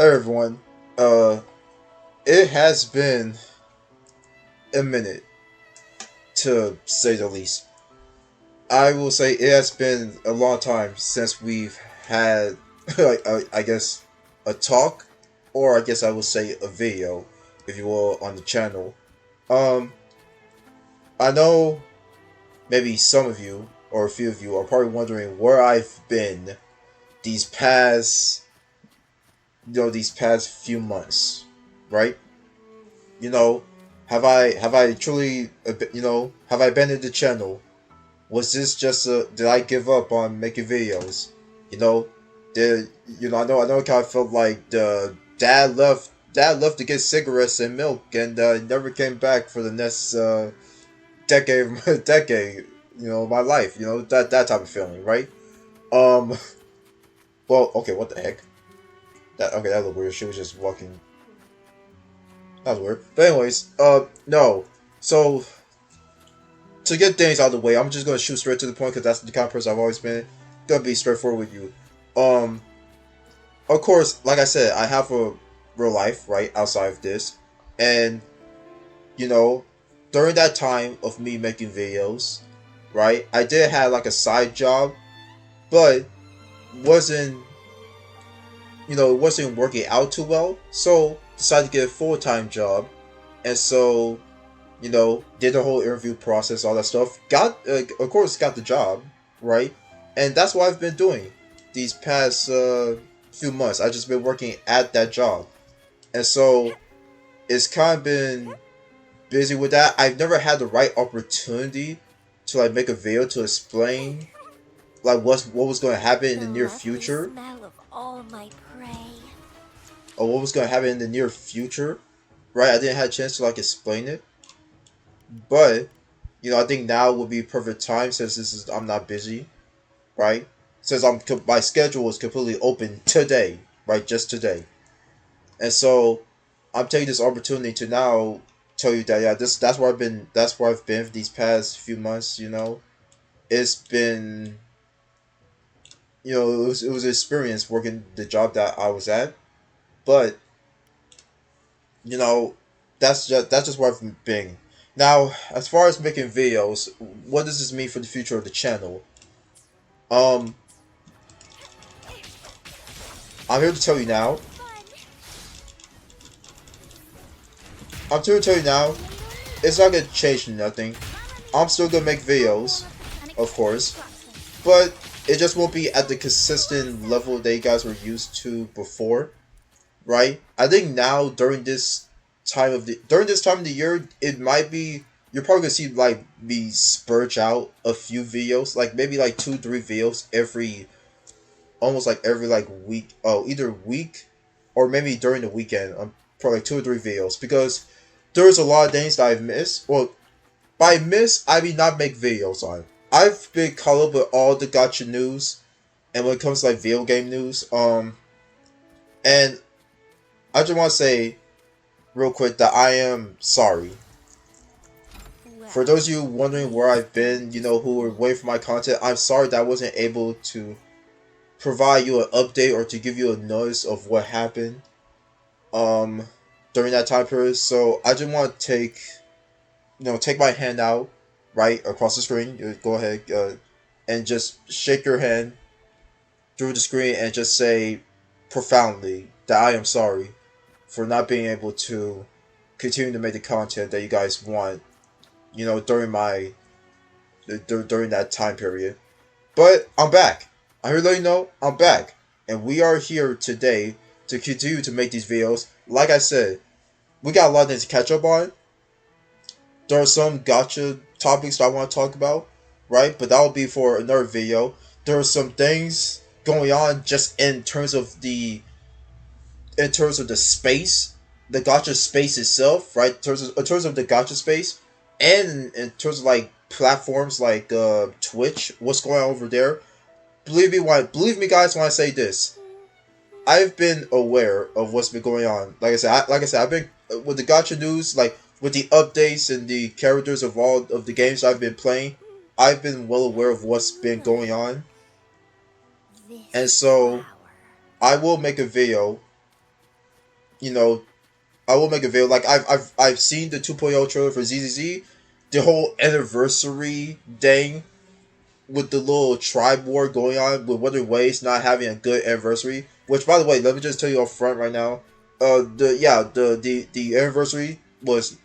Hey everyone. Uh, it has been a minute to say the least. I will say it has been a long time since we've had, I guess, a talk, or I guess I would say a video, if you will, on the channel. Um, I know maybe some of you or a few of you are probably wondering where I've been these past, these past few months, right? you know, have I truly, have I abandoned the channel? Was this just a, did I give up on making videos? You know, did I know it kind of felt like the dad left to get cigarettes and milk and never came back for the next decade decade, of my life. That type of feeling, right? Um, well, okay, what the heck? That looked weird. She was just walking. That was weird. But anyways, no. So to get things out of the way, I'm just gonna shoot straight to the point because that's the kind of person I've always been. Gonna be straightforward with you. Um, of course, like I said, I have a real life right outside of this, and you know, during that time of me making videos, right, I did have like a side job, but wasn't it wasn't working out too well, so decided to get a full time job, and so did the whole interview process, all that stuff. Got, of course, got the job, right? And that's what I've been doing these past few months. I just been working at that job, and so it's kind of been busy with that. I've never had the right opportunity to like make a video to explain like what was going to happen in The the near lovely future, smell of all my prey. or what was going to happen in the near future, right? I didn't have a chance to like explain it, but I think now would be perfect time since this is I'm not busy, right? Since my schedule is completely open today, right? Just today, and so I'm taking this opportunity to now tell you that that's where I've been for these past few months. It's been it was an experience working the job that I was at, but you know that's just where I've been. Now, as far as making videos, what does this mean for the future of the channel? Um, I'm here to tell you now. I'm here to tell you now. It's not gonna change nothing. I'm still gonna make videos, of course, but it just won't be at the consistent level that you guys were used to before, right? I think now during this time of the year, it might be you're probably gonna see like me spurge out a few videos, like maybe like 2 3 videos every almost like every like week. Oh, either week or maybe during the weekend. Probably like 2 or 3 videos because there's a lot of things that I've missed. Well, by miss, I mean not make videos on. I've been caught up with all the gotcha news, and when it comes to like video game news, and I just want to say real quick that I am sorry for Well, those of you wondering where I've been. Who were waiting for my content. I'm sorry that I wasn't able to provide you an update or to give you a notice of what happened um during that time period. So I just want to take my hand out right across the screen. Go ahead, and just shake your hand through the screen and just say profoundly that I am sorry for not being able to continue to make the content that you guys want. During during that time period. But I'm back. I'm here to let you know I'm back, and we are here today to continue to make these videos. Like I said, we got a lot of things to catch up on. There are some gotcha topics that I want to talk about, right? But that will be for another video. There are some things going on just in terms of the space, the gotcha space itself, right? In terms of the gotcha space, and in terms of like platforms like Twitch, what's going on over there? Believe me, guys, when I say this, I've been aware of what's been going on. Like I said, I've been with the gotcha news, like with the updates and the characters of all of the games I've been playing. I've been well aware of what's been going on, and this so flower. I will make a video you know, I will make a video. Like I've seen the 2.0 trailer for ZZZ, the whole anniversary thing with the little tribe war going on with Wuthering Waves not having a good anniversary. Which, by the way, let me just tell you up front right now. The anniversary was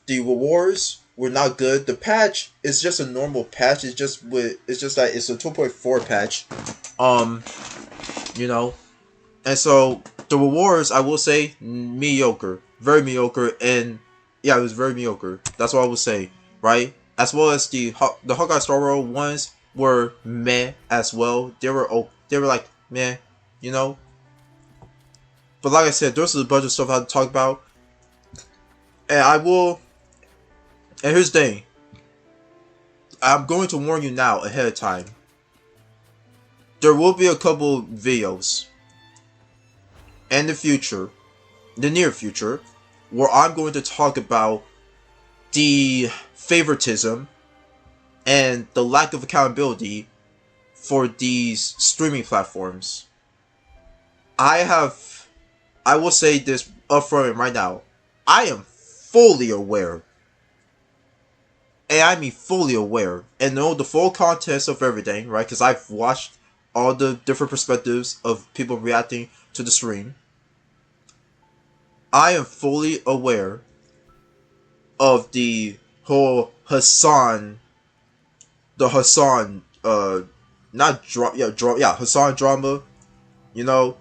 the rewards were not good. The patch is just a normal patch. It's just that it's a 2.4 patch. Um, you know, and so the rewards, I will say, mediocre, very mediocre, and yeah, it was very mediocre. That's what I would say, right? As well as the Hawkeye Star Roll ones were meh as well. They were like meh, you know. But like I said, there's a bunch of stuff I had to talk about, and I will. And here's the thing. I'm going to warn you now ahead of time. There will be a couple videos in the future, the near future, where I'm going to talk about the favoritism and the lack of accountability for these streaming platforms. I will say this upfront right now. I am fully aware, and I mean fully aware, and know the full context of everything, right? Because I've watched all the different perspectives of people reacting to the stream. I am fully aware of the whole Hassan Hassan drama. You know,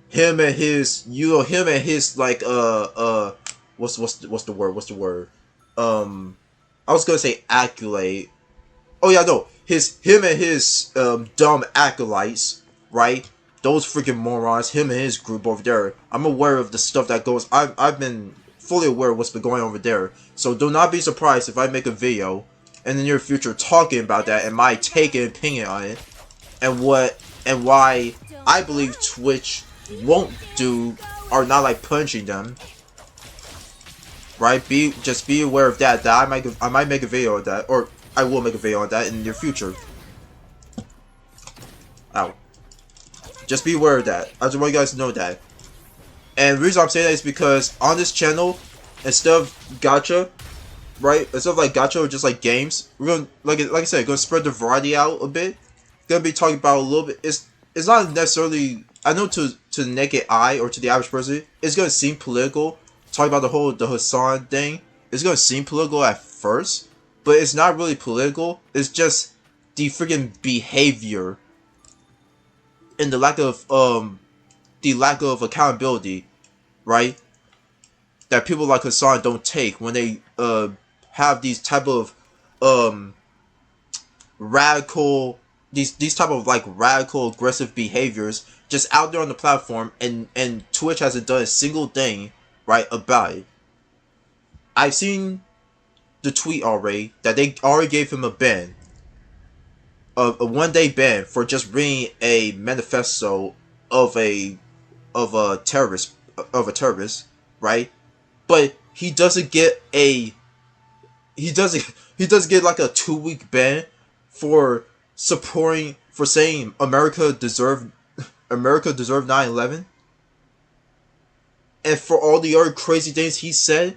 him and his like what's the word? I was gonna say accolade. Oh yeah, no, him and his dumb acolytes, right? Those freaking morons, him and his group over there. I'm aware of the stuff that goes. I've been fully aware of what's been going on over there. So do not be surprised if I make a video in the near future talking about that and my take and opinion on it, and why I believe Twitch won't do or not like punching them. Right? Just be aware of that. That I might make a video of that, or I will make a video on that in the near future. Ow. Just be aware of that. I just want you guys to know that. And the reason I'm saying that is because on this channel, instead of gacha, right? Instead of like gacha or just like games, we're gonna like I said, gonna spread the variety out a bit. Gonna be talking about a little bit. It's not necessarily, I know to the naked eye or to the average person, it's gonna seem political. Talking about the Hassan thing, it's gonna seem political at first, but it's not really political. It's just the freaking behavior and the lack of accountability, right? That people like Hassan don't take when they have these type of radical radical aggressive behaviors just out there on the platform, and Twitch hasn't done a single thing right about it. I've seen the tweet already that they already gave him a ban, a 1-day ban for just reading a manifesto of a terrorist, right? But he doesn't get like a 2-week ban for saying America deserved 9/11, and for all the other crazy things he said.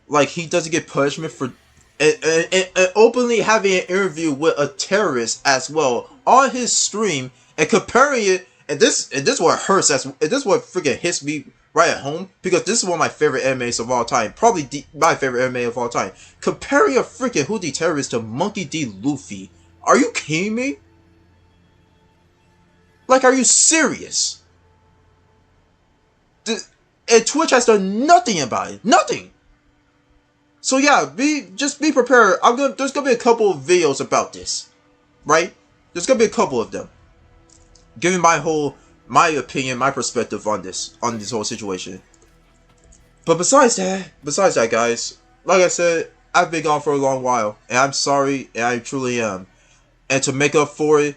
Like, he doesn't get punishment for and openly having an interview with a terrorist as well on his stream and comparing it. And this what hurts. This what freaking hits me right at home, because this is one of my favorite animes of all time. Probably my favorite anime of all time. Comparing a freaking Houthi terrorist to Monkey D. Luffy. Are you kidding me? Like, are you serious? And Twitch has done nothing about it. Nothing. So yeah, just be prepared. There's gonna be a couple of videos about this, right? There's gonna be a couple of them, giving my opinion, my perspective on this whole situation. But besides that, guys, like I said, I've been gone for a long while, and I'm sorry, and I truly am. And to make up for it,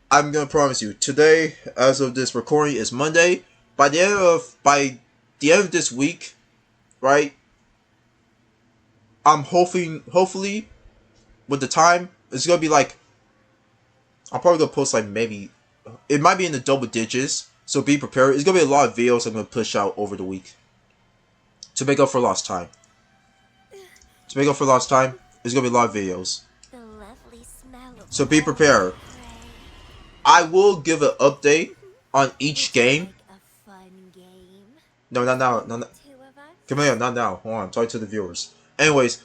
I'm gonna promise you, today, as of this recording, is Monday. By the end of this week, right? I'm hopefully, with the time, it's gonna be like, I'm probably gonna post like maybe, it might be in the double digits. So be prepared. It's gonna be a lot of videos I'm gonna push out over the week to make up for lost time. To make up for lost time, there's gonna be a lot of videos. The lovely smell of So be all prepared. my prey. I will give an update on each It's game. like a fun game. No, not now. No, no. Two of us. Come here, not now. Hold on, I'm talking to the viewers. Anyways,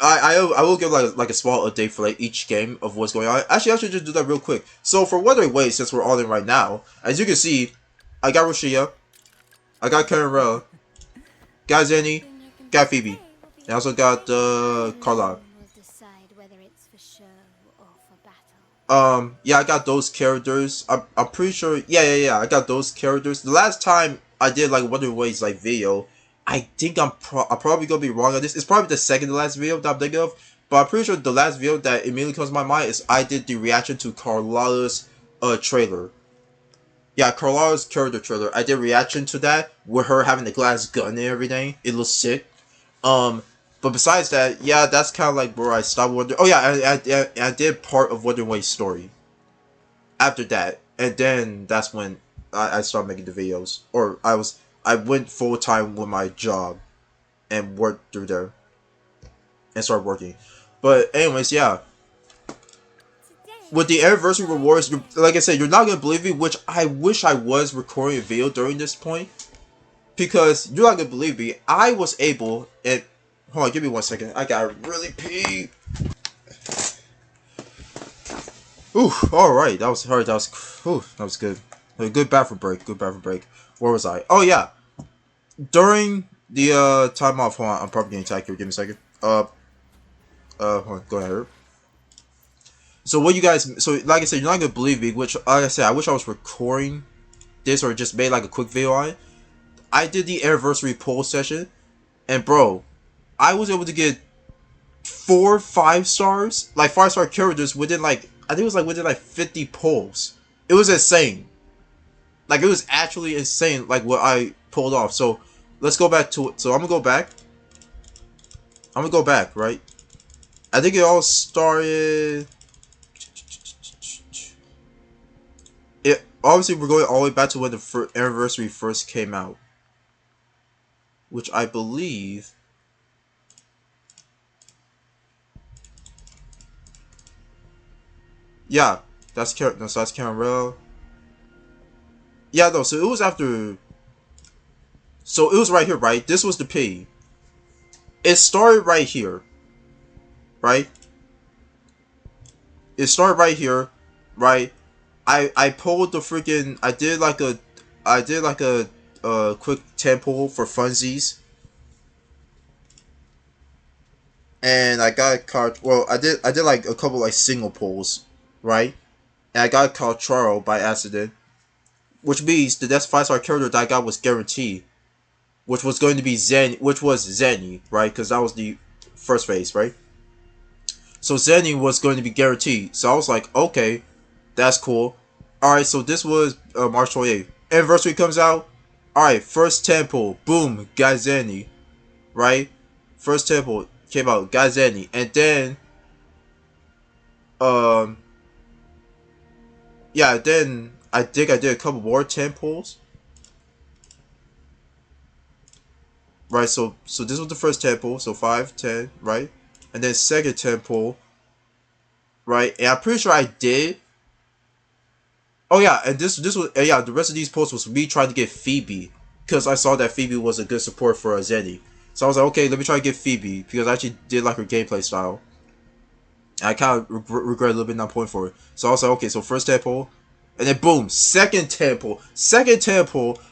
I will give like a small update for like each game of what's going on. Actually, I should just do that real quick. So for Wuthering Waves, since we're all in right now, as you can see, I got Roshia, I got Karen, got Zenny, Then you can got say Phoebe, we'll be and I also got Carla. We'll decide whether it's for show or for battle. Yeah, I got those characters. I'm pretty sure. Yeah. I got those characters. The last time I did like Wuthering Waves like video, I think I'm probably gonna be wrong on this. It's probably the second to last video that I'm thinking of, but I'm pretty sure the last video that immediately comes to my mind is I did the reaction to Carlala's trailer. Yeah, Carlala's character trailer. I did reaction to that with her having the glass gun and everything. It looks sick. But besides that, yeah, that's kind of like where I stopped wondering. Oh yeah, I did part of Wuthering Waves story. After that, and then that's when I started making the videos, or I went full time with my job, and worked through there, and started working. But anyways, yeah. Today, With the anniversary rewards, like I said, you're not gonna believe me. Which I wish I was recording a video during this point, because you're not gonna believe me. I was able, and hold on, give me 1 second. I gotta really pee. Ooh, all right, that was hard. That was good. A good bathroom break. Good bathroom break. Where was I? Oh yeah, during the time off. Hold on, I'm probably getting attacked here. Give me a second. Hold on, go ahead. So what you guys? So like I said, you're not gonna believe me. Which, like I said, I wish I was recording this or just made like a quick video on it. I did the anniversary poll session, and bro, I was able to get 4 5-stars, like 5-star characters within like I think it was like within like 50 polls. It was insane. Like it was actually insane. Like what I pulled off. So let's go back to it. So I'm gonna go back. Right? I think it all started. It obviously we're going all the way back to when the anniversary first came out, which I believe. Yeah, that's Karen. Yeah, no, so it was after. So it was right here, right? This was the P. It started right here, right? It started right here, right? I pulled the freaking. I did like a quick temple for funsies, and I got card. Well, I did like a couple like single pulls, right? And I got Caltraro by accident, which means the next 5-star character that I got was guaranteed, which was going to be Zenny, right? Because that was the first phase, right? So Zenny was going to be guaranteed. So I was like, okay, that's cool. All right, so this was March 28th. Anniversary comes out. All right, first temple, boom, got Zenny, right? First temple came out, got Zenny, and then yeah, then I think I did a couple more temples. Right, so this was the first temple, so 5, 10, right? And then second temple, right? And I'm pretty sure I did. Oh yeah, and this was yeah. The rest of these posts was me trying to get Phoebe, because I saw that Phoebe was a good support for Zenny. So I was like, okay, let me try to get Phoebe, because I actually did like her gameplay style. And I kind of regret a little bit not pointing for it. So I was like, okay, so first temple, and then boom, second temple,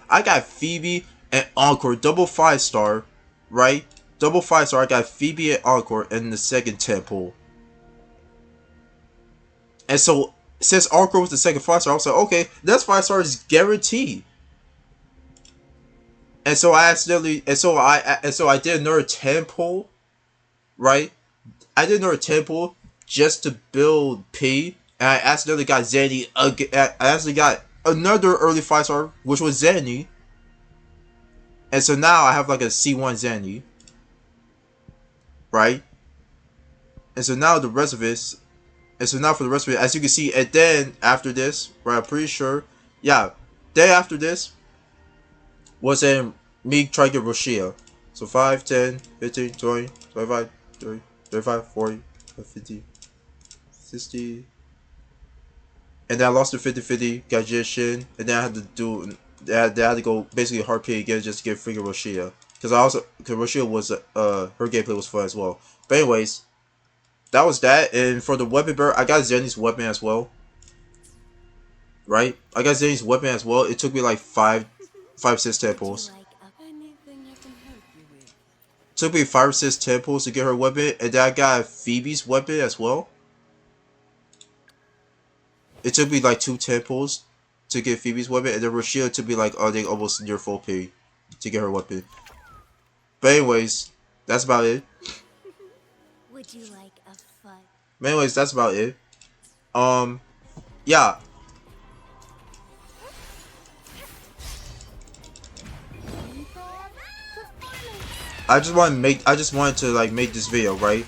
I got Phoebe and Encore, double 5-star, right? Double 5-star. I got Phoebe and Encore in the second temple. And so since Encore was the second 5-star, I was like, okay, that's 5-star is guaranteed. And so I accidentally, and so I did another temple, right? I did another temple just to build P, and I accidentally got Zenny again. I actually got another early 5-star, which was Zenny. And so now I have like a C1 Zenny, right? And so now the rest of it, And so now for the rest of it, as you can see, and then after this, right, I'm pretty sure, yeah, day after this was me trying to get Roshia. So 5, 10, 15, 20, 25, 30, 35, 40, 50, 60. And then I lost the 50-50, got Jishin, and then I had to do, they had to go basically hard pay again just to get freaking Roshia. Because Roshia was, her gameplay was fun as well. But anyways, that was that. And for the weapon bearer, I got Zenny's weapon as well. Right? I got Zenny's weapon as well. It took me like 5, 6 temples. Took me 5 or 6 temples to get her weapon, and then I got Phoebe's weapon as well. It took me like 2 temples to get Phoebe's weapon, and then Roshia took me like, I think almost near full pay to get her weapon. But anyways, that's about it. Would you like a fight? But anyways, that's about it. Yeah. I just wanted to like make this video, right?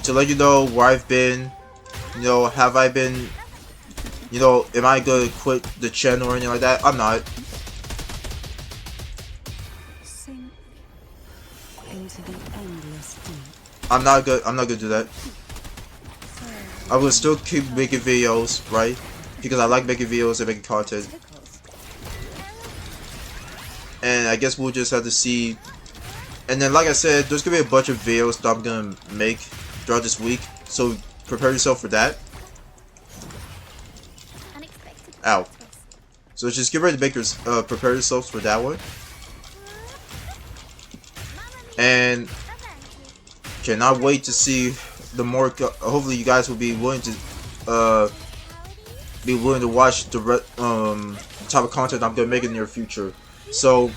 To let you know where I've been. You know, have I been, you know, am I gonna quit the channel or anything like that? I'm not. I'm not gonna do that. I will still keep making videos, right? Because I like making videos and making content. And I guess we'll just have to see. And then, like I said, there's gonna be a bunch of videos that I'm gonna make throughout this week. So prepare yourself for that. Ow. So just get ready to make your, prepare yourselves for that one. And cannot wait to see the more. Hopefully, you guys will be willing to watch the type of content I'm gonna make in the near future. So,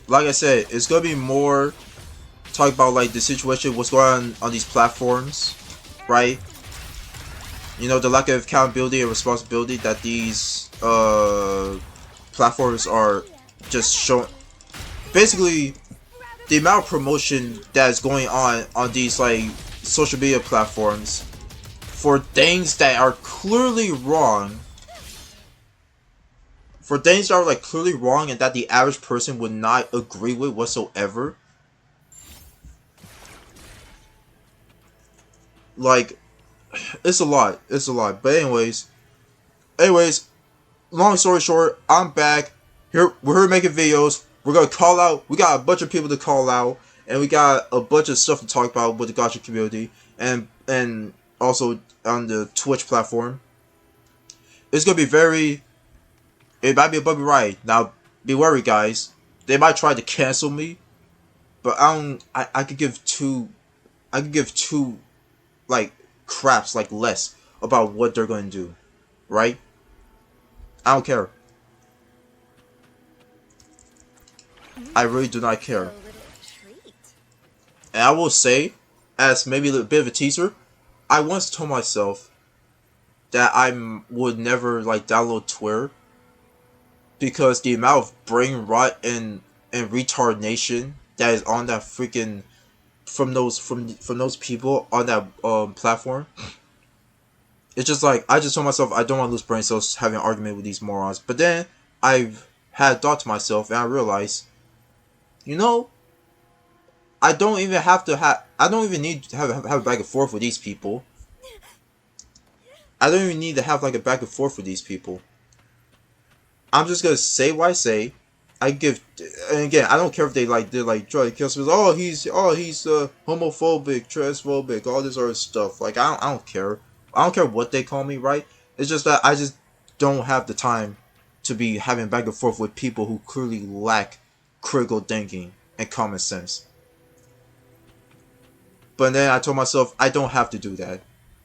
like I said, it's gonna be more talk about like the situation, what's going on these platforms, right? You know, the lack of accountability and responsibility that these platforms are just showing. Basically, the amount of promotion that is going on these like social media platforms for things that are clearly wrong. For things that are like clearly wrong and that the average person would not agree with whatsoever. Like, it's a lot. It's a lot. But anyways, long story short, I'm back. We're here making videos. We're gonna call out. We got a bunch of people to call out, and we got a bunch of stuff to talk about with the gacha community, and also on the Twitch platform. It's gonna be very. It might be a bumpy ride. Now, be worried, guys. They might try to cancel me, but I don't. I could give two. I could give two, like, craps, like, less about what they're gonna do, right? I don't care. I really do not care. And I will say, as maybe a bit of a teaser, I once told myself that I would never like download Twitter because the amount of brain rot and retardation that is on that freaking from those people on that platform. It's just like I just told myself I don't want to lose brain cells having an argument with these morons. But then I've had thought to myself and I realized, you know, I don't even need to have a back and forth with these people. I don't even need to have like a back and forth with these people. I'm just gonna say what I say. And again, I don't care if they're like try to kill us. Oh, he's homophobic, transphobic, all this other stuff. Like I don't care. I don't care what they call me, right? It's just that I just don't have the time to be having back and forth with people who clearly lack critical thinking and common sense. But then I told myself I don't have to do that.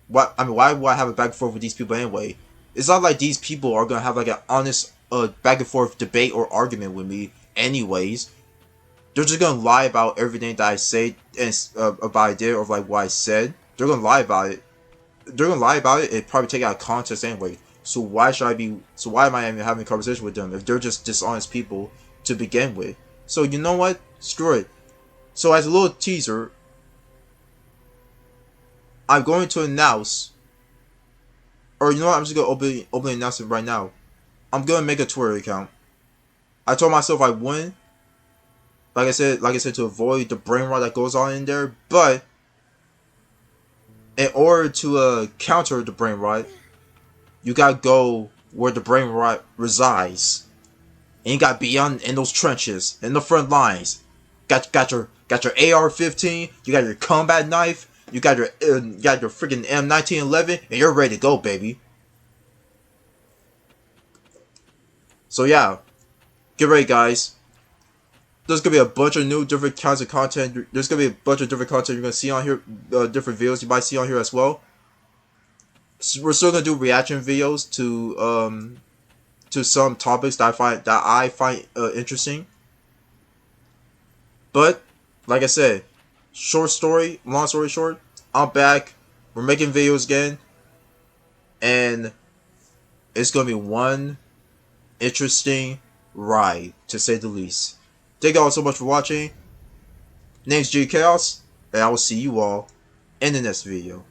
Why would I have a back and forth with these people anyway? It's not like these people are gonna have like an honest back and forth debate or argument with me anyways. They're just gonna lie about everything that I say and about I did or like what I said. They're gonna lie about it. They're gonna lie about it and probably take it out of context anyway. So why am I even having a conversation with them if they're just dishonest people to begin with? So you know what? Screw it. So as a little teaser, I'm going to announce, or you know what, I'm just gonna openly announce it right now. I'm gonna make a Twitter account. I told myself I wouldn't, like I said, to avoid the brain rot that goes on in there. But in order to counter the brain rot, you gotta go where the brain rot resides. And you gotta be in those trenches, in the front lines. Got your AR-15. You got your combat knife. You got your freaking M1911, and you're ready to go, baby. So yeah, get ready, guys. There's gonna be a bunch of new different kinds of content. There's gonna be a bunch of different content you're gonna see on here. Different videos you might see on here as well. So we're still gonna do reaction videos to some topics that I find interesting. But like I said, long story short, I'm back. We're making videos again, and it's gonna be one interesting ride, to say the least. Thank you all so much for watching. Name's G Chaos, and I will see you all in the next video.